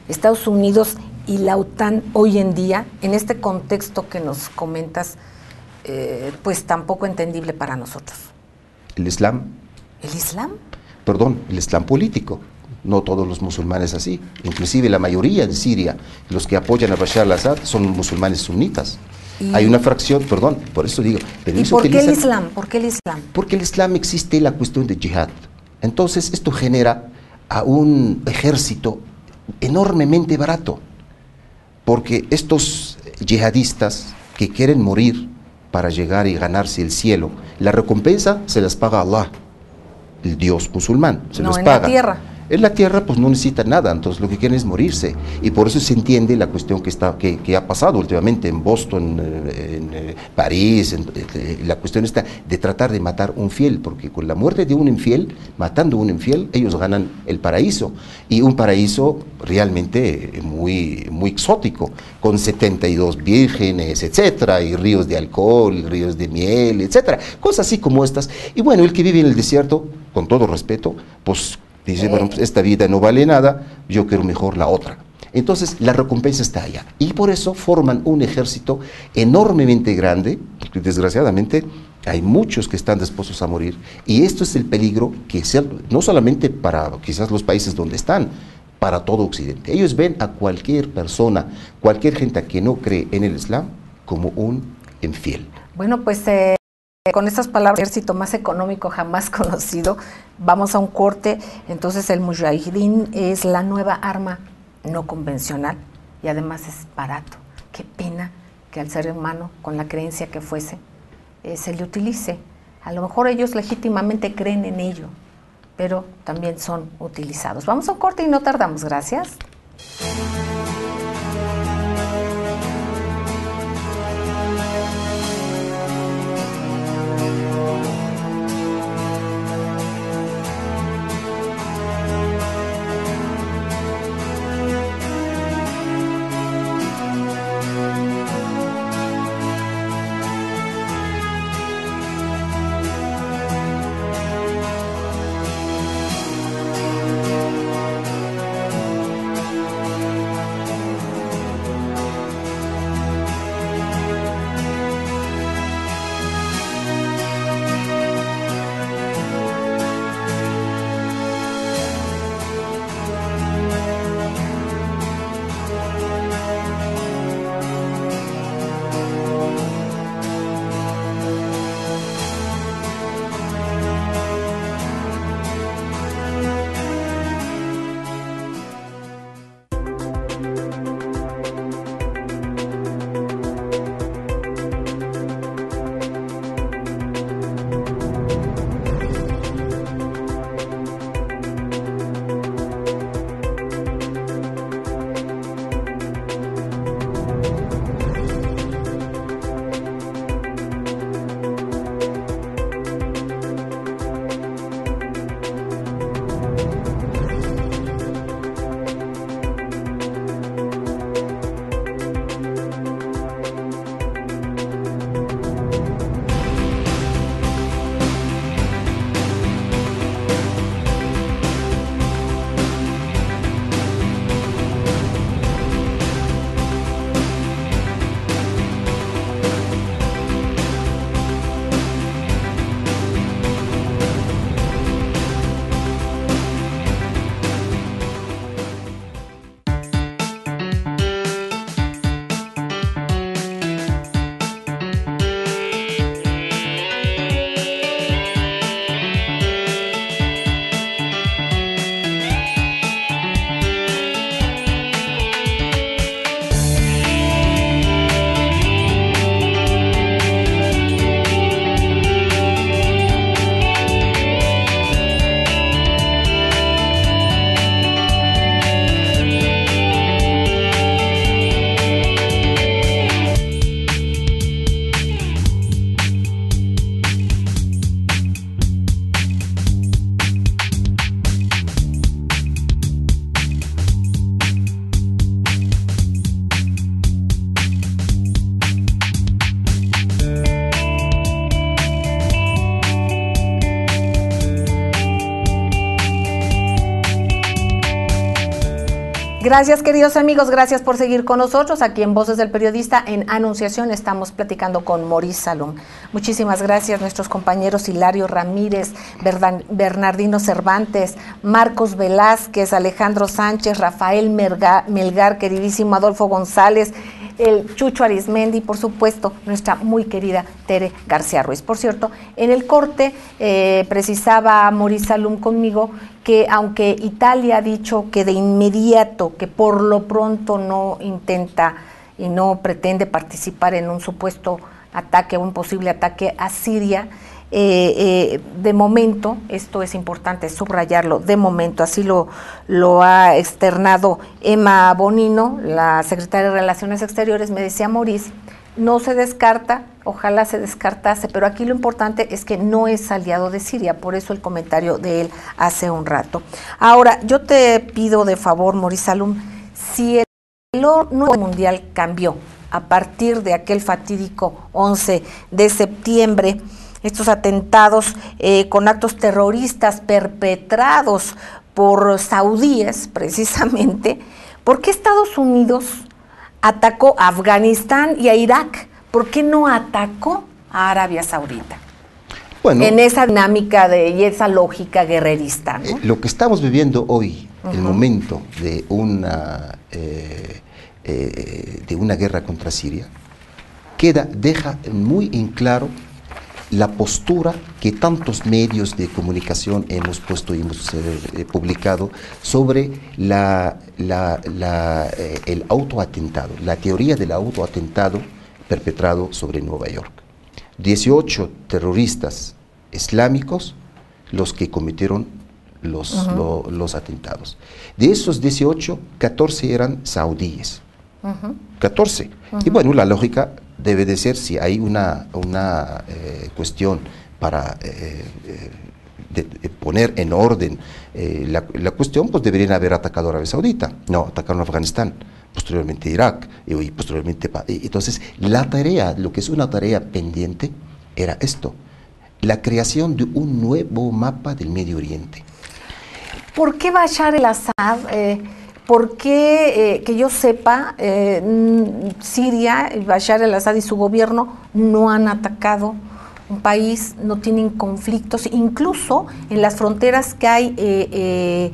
Estados Unidos y la OTAN hoy en día en este contexto que nos comentas? Pues tampoco entendible para nosotros. El Islam. ¿El Islam? Perdón, el Islam político. No todos los musulmanes así. Inclusive la mayoría de Siria, los que apoyan a Bashar al-Assad, son musulmanes sunitas. Hay una fracción, perdón, por eso digo. Pero ¿Y por qué el Islam? ¿Por qué el Islam? Porque el Islam existe la cuestión de jihad. Entonces esto genera a un ejército enormemente barato. Porque estos yihadistas que quieren morir para llegar y ganarse el cielo, la recompensa se las paga Allah, el Dios musulmán, se los paga. En la tierra. En la tierra pues no necesita nada, entonces lo que quieren es morirse, y por eso se entiende la cuestión que ha pasado últimamente en Boston, en París, la cuestión está de tratar de matar un fiel, porque con la muerte de un infiel, matando a un infiel, ellos ganan el paraíso, y un paraíso realmente muy, muy exótico, con 72 vírgenes, etcétera, y ríos de alcohol, y ríos de miel, etcétera, cosas así como estas. Y bueno, el que vive en el desierto, con todo respeto, pues dice, bueno, pues esta vida no vale nada, yo quiero mejor la otra. Entonces, la recompensa está allá. Y por eso forman un ejército enormemente grande, porque desgraciadamente hay muchos que están dispuestos a morir. Y esto es el peligro que sea, no solamente para quizás los países donde están, para todo Occidente. Ellos ven a cualquier persona, cualquier gente que no cree en el Islam, como un infiel. Bueno, pues con estas palabras, el ejército más económico jamás conocido, vamos a un corte. Entonces el mujahidín es la nueva arma no convencional y además es barato. Qué pena que al ser humano, con la creencia que fuese, se le utilice. A lo mejor ellos legítimamente creen en ello, pero también son utilizados. Vamos a un corte y no tardamos. Gracias. Gracias, queridos amigos, gracias por seguir con nosotros. Aquí en Voces del Periodista, en Anunciación, estamos platicando con Maurice Salom. Muchísimas gracias, nuestros compañeros Hilario Ramírez, Bernardino Cervantes, Marcos Velázquez, Alejandro Sánchez, Rafael Melgar, queridísimo Adolfo González, el Chucho Arismendi, por supuesto, nuestra muy querida Tere García Ruiz. Por cierto, en el corte precisaba Maurice Salom conmigo que aunque Italia ha dicho que de inmediato, que por lo pronto no intenta y no pretende participar en un supuesto ataque, un posible ataque a Siria, de momento, esto es importante subrayarlo, de momento, así lo ha externado Emma Bonino, la secretaria de Relaciones Exteriores, me decía Maurice, no se descarta, ojalá se descartase, pero aquí lo importante es que no es aliado de Siria, por eso el comentario de él hace un rato. Ahora, yo te pido de favor, Maurice Salum, si el orden mundial cambió a partir de aquel fatídico 11 de septiembre, estos atentados con actos terroristas perpetrados por saudíes, precisamente, ¿por qué Estados Unidos atacó a Afganistán y a Irak? ¿Por qué no atacó a Arabia Saudita? Bueno, en esa dinámica y esa lógica guerrerista, ¿no? Lo que estamos viviendo hoy, el momento de una guerra contra Siria, deja muy en claro la postura que tantos medios de comunicación hemos puesto y hemos publicado sobre el autoatentado, la teoría del autoatentado perpetrado sobre Nueva York. 18 terroristas islámicos los que cometieron los atentados. De esos 18, 14 eran saudíes. 14. Y bueno, la lógica debe de ser, si hay una cuestión para de poner en orden la cuestión, pues deberían haber atacado a Arabia Saudita. No, atacaron a Afganistán, posteriormente Irak, y posteriormente... Entonces, la tarea, lo que es una tarea pendiente, era esto, la creación de un nuevo mapa del Medio Oriente. ¿Por qué Bashar el-Assad... ¿Por qué, que yo sepa, Siria, Bashar el-Assad y su gobierno no han atacado un país, no tienen conflictos, incluso en las fronteras que hay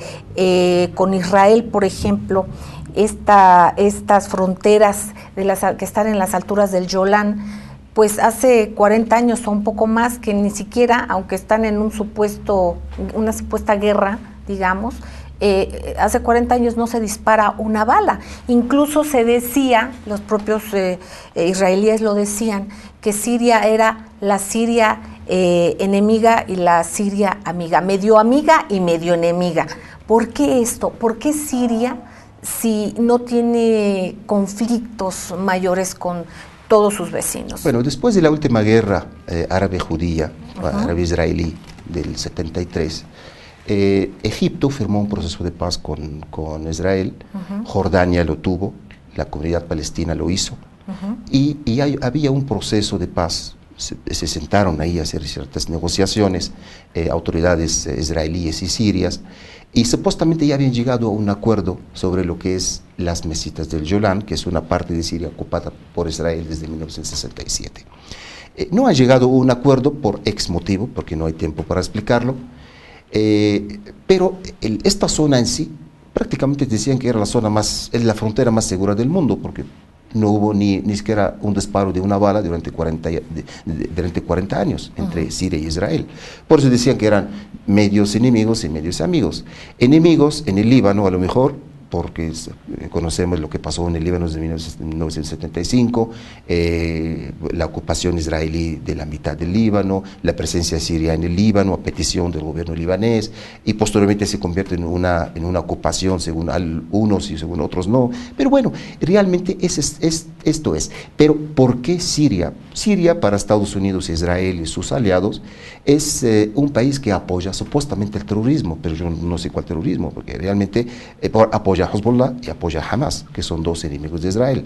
con Israel, por ejemplo, estas fronteras que están en las alturas del Golán, pues hace 40 años o un poco más que ni siquiera, aunque están en una supuesta guerra, digamos, hace 40 años no se dispara una bala. Incluso se decía, los propios israelíes lo decían, que Siria era la Siria enemiga y la Siria amiga y medio enemiga. ¿Por qué esto? ¿Por qué Siria, si no tiene conflictos mayores con todos sus vecinos? Bueno, después de la última guerra árabe-judía, árabe-israelí del 73, Egipto firmó un proceso de paz con Israel, Jordania lo tuvo, la comunidad palestina lo hizo, y había un proceso de paz, se sentaron ahí a hacer ciertas negociaciones, autoridades israelíes y sirias, y supuestamente ya habían llegado a un acuerdo sobre lo que es las mesitas del Golán, que es una parte de Siria ocupada por Israel desde 1967. No ha llegado a un acuerdo por X motivo, porque no hay tiempo para explicarlo, pero esta zona en sí, prácticamente decían que era es la frontera más segura del mundo, porque no hubo ni siquiera un disparo de una bala durante 40 años entre Siria y Israel. Por eso decían que eran medios enemigos y medios amigos. Enemigos en el Líbano, a lo mejor, porque conocemos lo que pasó en el Líbano desde 1975, la ocupación israelí de la mitad del Líbano, la presencia siria en el Líbano a petición del gobierno libanés, y posteriormente se convierte en una ocupación según unos y según otros no. Pero bueno, realmente esto es. Pero ¿por qué Siria? Siria, para Estados Unidos, Israel y sus aliados, es un país que apoya supuestamente el terrorismo, pero yo no sé cuál terrorismo, porque realmente apoya a Hezbollah y apoya a Hamas, que son dos enemigos de Israel.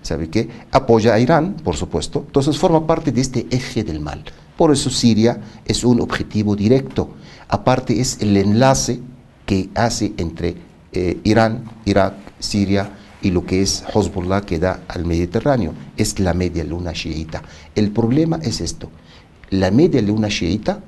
¿Sabe qué? Apoya a Irán, por supuesto. Entonces forma parte de este eje del mal. Por eso Siria es un objetivo directo. Aparte es el enlace que hace entre Irán, Irak, Siria y lo que es Hezbollah, que da al Mediterráneo. Es la media luna chiita. El problema es esto. La media luna chiita,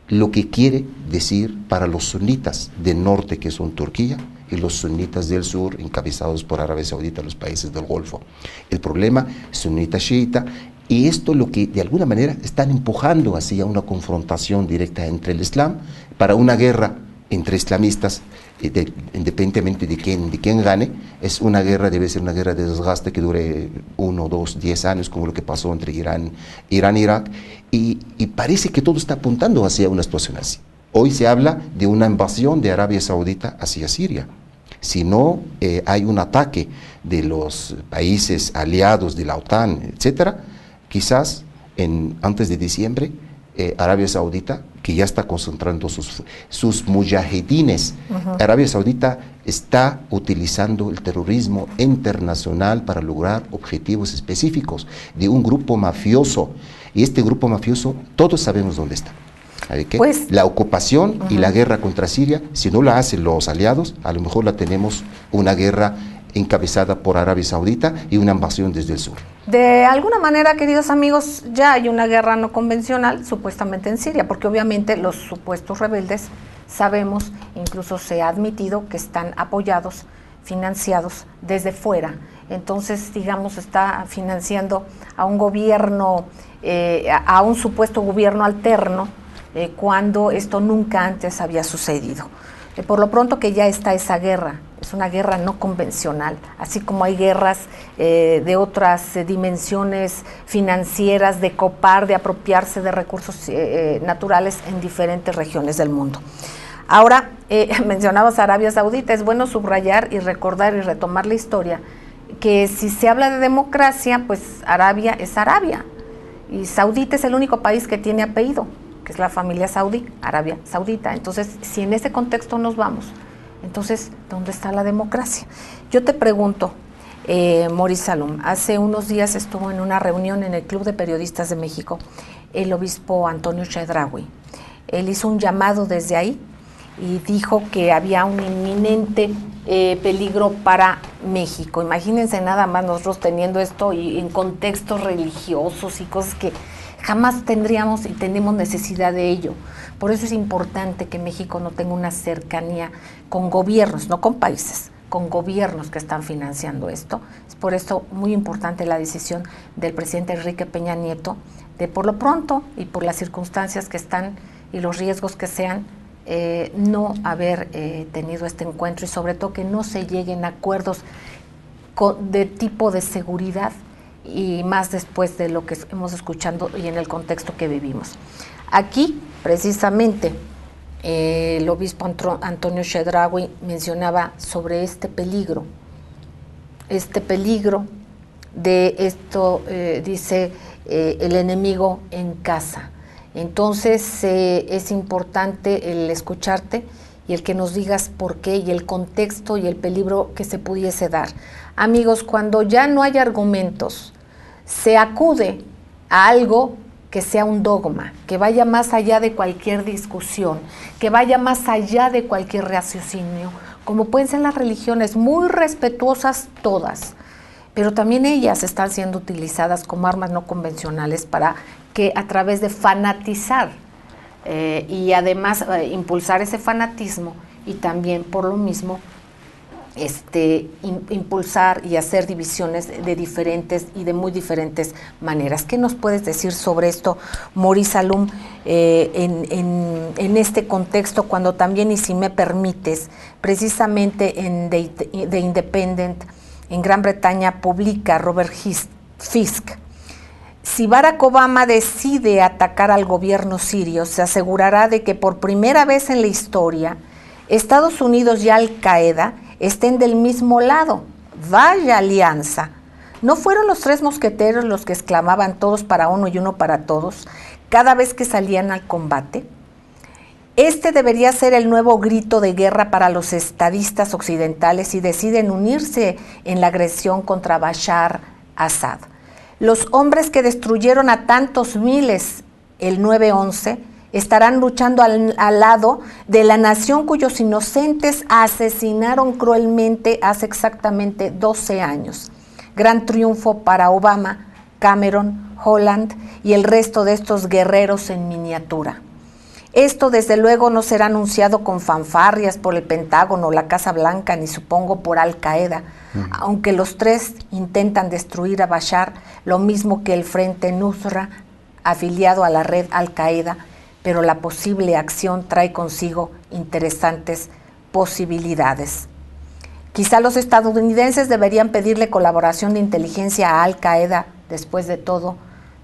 lo que quiere decir para los sunitas del norte, que son Turquía, y los sunitas del sur, encabezados por Arabia Saudita, los países del Golfo. El problema sunita chiita, y esto lo que de alguna manera están empujando hacia una confrontación directa entre el Islam para una guerra entre islamistas, independientemente de quién gane, debe ser una guerra de desgaste que dure 1, 2, 10 años, como lo que pasó entre Irán e Irak, y parece que todo está apuntando hacia una situación así. Hoy se habla de una invasión de Arabia Saudita hacia Siria. Si no hay un ataque de los países aliados de la OTAN, etcétera, quizás antes de diciembre, Arabia Saudita, que ya está concentrando sus mujahidines, Arabia Saudita está utilizando el terrorismo internacional para lograr objetivos específicos de un grupo mafioso, y este grupo mafioso todos sabemos dónde está. Pues, la ocupación y la guerra contra Siria, si no la hacen los aliados, a lo mejor la tenemos una guerra encabezada por Arabia Saudita y una invasión desde el sur. De alguna manera, queridos amigos, ya hay una guerra no convencional supuestamente en Siria, porque obviamente los supuestos rebeldes, sabemos, incluso se ha admitido que están apoyados, financiados desde fuera. Entonces, digamos, está financiando a un gobierno, a un supuesto gobierno alterno, cuando esto nunca antes había sucedido. Por lo pronto que ya está esa guerra, es una guerra no convencional, así como hay guerras de otras dimensiones financieras, de copar, de apropiarse de recursos naturales en diferentes regiones del mundo. Ahora, mencionabas Arabia Saudita, es bueno subrayar y recordar y retomar la historia, que si se habla de democracia, pues Arabia es Arabia, y Saudita es el único país que tiene apellido, que es la familia saudí, Arabia Saudita. Entonces, si en ese contexto nos vamos, entonces, ¿dónde está la democracia? Yo te pregunto, Maurice Salum, hace unos días estuvo en una reunión en el Club de Periodistas de México el obispo Antonio Chedraui. Él hizo un llamado desde ahí y dijo que había un inminente peligro para México. Imagínense nada más nosotros teniendo esto y en contextos religiosos y cosas que jamás tendríamos y tenemos necesidad de ello. Por eso es importante que México no tenga una cercanía con gobiernos, no con países, con gobiernos que están financiando esto. Es por eso muy importante la decisión del presidente Enrique Peña Nieto de, por lo pronto y por las circunstancias que están y los riesgos que sean, no haber tenido este encuentro, y sobre todo que no se lleguen a acuerdos de tipo de seguridad, y más después de lo que hemos escuchado y en el contexto que vivimos. Aquí, precisamente, el obispo Antonio Chedraui mencionaba sobre este peligro de esto, dice, el enemigo en casa. Entonces, es importante el escucharte y el que nos digas por qué y el contexto y el peligro que se pudiese dar. Amigos, cuando ya no hay argumentos, se acude a algo que sea un dogma, que vaya más allá de cualquier discusión, que vaya más allá de cualquier raciocinio, como pueden ser las religiones, muy respetuosas todas, pero también ellas están siendo utilizadas como armas no convencionales para que a través de fanatizar y además impulsar ese fanatismo y también por lo mismo impulsar y hacer divisiones de diferentes y de muy diferentes maneras. ¿Qué nos puedes decir sobre esto, Maurice Salum, en este contexto, cuando también, y si me permites, precisamente en The Independent, en Gran Bretaña, publica Robert Fisk: si Barack Obama decide atacar al gobierno sirio, se asegurará de que por primera vez en la historia Estados Unidos y Al-Qaeda estén del mismo lado. Vaya alianza. ¿No fueron los tres mosqueteros los que exclamaban todos para uno y uno para todos cada vez que salían al combate? Este debería ser el nuevo grito de guerra para los estadistas occidentales si deciden unirse en la agresión contra Bashar Assad. Los hombres que destruyeron a tantos miles el 9/11 estarán luchando al lado de la nación cuyos inocentes asesinaron cruelmente hace exactamente 12 años. Gran triunfo para Obama, Cameron, Holland y el resto de estos guerreros en miniatura. Esto desde luego no será anunciado con fanfarrias por el Pentágono, la Casa Blanca, ni supongo por Al-Qaeda, aunque los tres intentan destruir a Bashar, lo mismo que el Frente Nusra, afiliado a la red Al-Qaeda, pero la posible acción trae consigo interesantes posibilidades. Quizá los estadounidenses deberían pedirle colaboración de inteligencia a Al-Qaeda. Después de todo,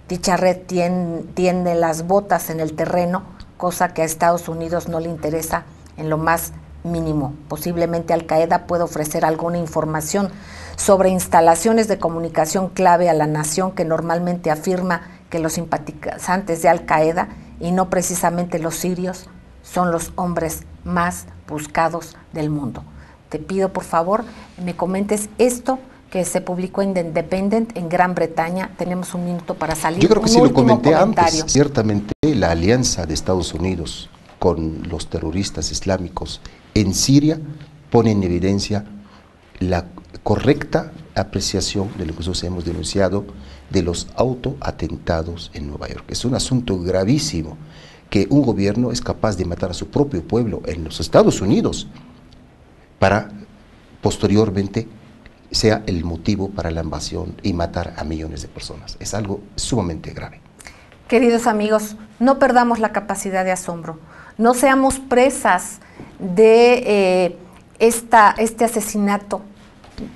dicha red tiene las botas en el terreno, cosa que a Estados Unidos no le interesa en lo más mínimo. Posiblemente Al-Qaeda pueda ofrecer alguna información sobre instalaciones de comunicación clave a la nación, que normalmente afirma que los simpatizantes de Al-Qaeda, y no precisamente los sirios, son los hombres más buscados del mundo. Te pido, por favor, me comentes esto que se publicó en The Independent en Gran Bretaña. Tenemos un minuto para salir. Yo creo que sí lo comenté comentario. antes. Ciertamente la alianza de Estados Unidos con los terroristas islámicos en Siria pone en evidencia la correcta apreciación de lo que nosotros hemos denunciado de los autoatentados en Nueva York. Es un asunto gravísimo que un gobierno es capaz de matar a su propio pueblo en los Estados Unidos para posteriormente sea el motivo para la invasión y matar a millones de personas. Es algo sumamente grave. Queridos amigos, no perdamos la capacidad de asombro, no seamos presas de este asesinato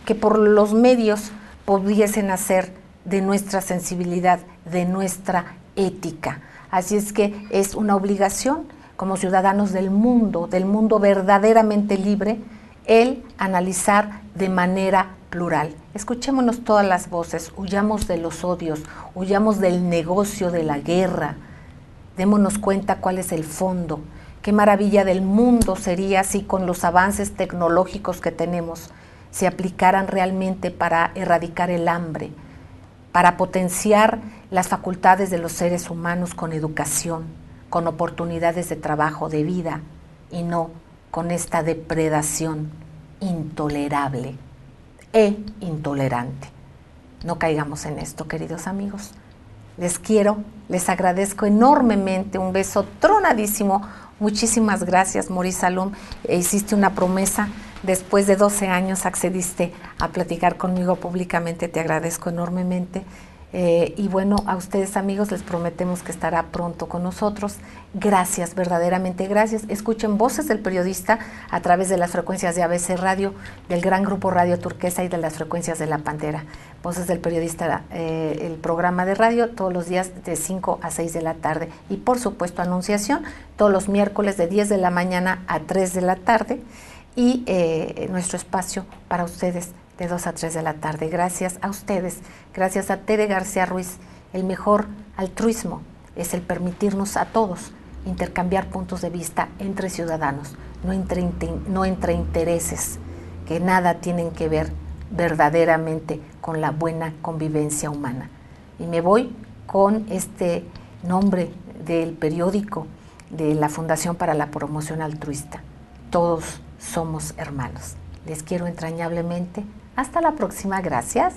que por los medios pudiesen hacer de nuestra sensibilidad, de nuestra ética. Así es que es una obligación como ciudadanos del mundo verdaderamente libre, el analizar de manera plural. Escuchémonos todas las voces, huyamos de los odios, huyamos del negocio de la guerra, démonos cuenta cuál es el fondo. Qué maravilla del mundo sería si con los avances tecnológicos que tenemos se aplicaran realmente para erradicar el hambre, para potenciar las facultades de los seres humanos con educación, con oportunidades de trabajo, de vida, y no con esta depredación intolerable e intolerante. No caigamos en esto, queridos amigos. Les quiero, les agradezco enormemente, un beso tronadísimo. Muchísimas gracias, Maurice Salum. Hiciste una promesa, después de 12 años accediste a platicar conmigo públicamente, te agradezco enormemente. Y bueno, a ustedes, amigos, les prometemos que estará pronto con nosotros. Gracias, verdaderamente gracias. Escuchen Voces del Periodista a través de las frecuencias de ABC Radio, del gran grupo Radio Turquesa y de las frecuencias de La Pantera. Voces del Periodista, el programa de radio, todos los días de 5 a 6 de la tarde. Y por supuesto, Anunciación, todos los miércoles de 10 de la mañana a 3 de la tarde. Y nuestro espacio para ustedes de 2 a 3 de la tarde. Gracias a ustedes, gracias a Tere García Ruiz. El mejor altruismo es el permitirnos a todos intercambiar puntos de vista entre ciudadanos, no entre intereses que nada tienen que ver verdaderamente con la buena convivencia humana. Y me voy con este nombre del periódico de la Fundación para la Promoción Altruista. Todos somos hermanos. Les quiero entrañablemente. Hasta la próxima. Gracias.